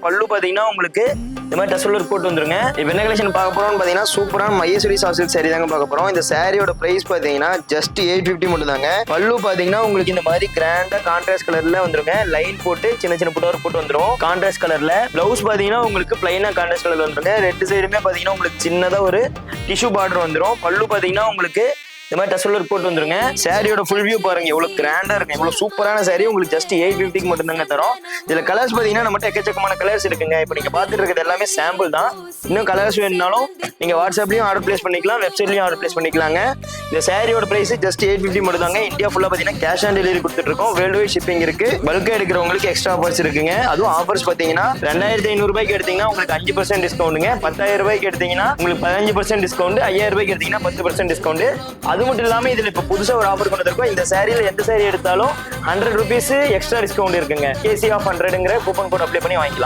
பல்லு பாத்தீங்கன்னா உங்களுக்கு இந்த மாதிரி டசல் ஒர்க் போட்டு வந்துருங்க. இப்போ என்ன கலெக்ஷன் பார்க்க போறோம்னு பாத்தீங்கன்னா சூப்பரான மையேஸ்வரி சாஃப்ட் சில்க் saree தாங்க பார்க்க போறோம். இந்த சாரியோட பிரைஸ் பாத்தீங்கன்னா ஜஸ்ட் 850 மட்டும் தாங்க. பல்லு பாத்தீங்கன்னா உங்களுக்கு இந்த மாதிரி கிராண்டா கான்ட்ராஸ்ட் கலர்ல வந்துருங்க. லைன் போட்டு சின்ன சின்ன புட்டவர் போட்டு வந்துரும் கான்ட்ராஸ்ட் கலர்ல. பிளவுஸ் பாத்தீங்கன்னா உங்களுக்கு பிளைனா கான்ட்ராஸ்ட் கலர்ல வந்துருங்க. ரெண்டு சைடுமே பாத்தீங்கன்னா உங்களுக்கு சின்னதா ஒரு டிஷ்யூ பார்டர் வந்துரும். பல்லு பாத்தீங்கன்னா உங்களுக்கு இந்த மாதிரி டசல் ஒர்க் போட்டு வந்துருங்க. சாரியோட ஃபுல் வியூ பாருங்க எவ்வளவு கிராண்டா இருக்கு, எவ்வளவு சூப்பரான சாரி. உங்களுக்கு ஜஸ்ட் 850 மட்டும் தாங்க தரோம். இதுல கலர்ஸ் பாத்தீங்கன்னா நம்மகிட்ட எக்கச்சக்கமான கலர்ஸ் இருக்குங்க. இப்போ நீங்க பாத்துட்டு இருக்கிறது எல்லாமே சாம்பிள் தான். இன்னும் கலர்ஸ் வேணும்னாலும் நீங்க வாட்ஸ்அப்லயும் ஆர்டர் பிளேஸ் பண்ணிக்கலாம், வெப்சைட்லயும் ஆர்டர் பிளேஸ் பண்ணிக்கலாங்க. இந்த சாரியோட பிரைஸ் ஜஸ்ட் 850 மட்டும் தாங்க. இந்தியா ஃபுல்லா பாத்தீங்கன்னா கேஷ் ஆன் டெலிவரி கொடுத்துட்டு இருக்கோம். வேர்ல்டு வைட் ஷிப்பிங் இருக்கு. பல்கா எடுக்கிறவங்களுக்கு எக்ஸ்ட்ரா ஆஃபர்ஸ் இருக்குங்க. அதுவும் ஆஃபர்ஸ் பாத்தீங்கன்னா 2500 ரூபாய்க்கு எடுத்தீங்கன்னா உங்களுக்கு 5% டிஸ்கவுண்ட்டுங்க. 10,000 ரூபாய்க்கு எடுத்தீங்கன்னா உங்களுக்கு 15% டிஸ்கவுண்ட். 5000 ரூபாய்க்கு எடுத்தீங்கன்னா 10% டிஸ்கவுண்ட். அது மட்டும் இல்லாம இதுல இப்ப புதுசா ஒரு ஆஃபர் கொண்டு வந்திருக்கோம். இந்த சாரியில எந்த சாரி எடுத்தாலும் 100 rupees எக்ஸ்ட்ரா டிஸ்கவுண்ட் இருக்குங்க. KC of 100ங்கிற கூப்பன் கோட் அப்ளை பண்ணி வாங்கிக்கலாம்.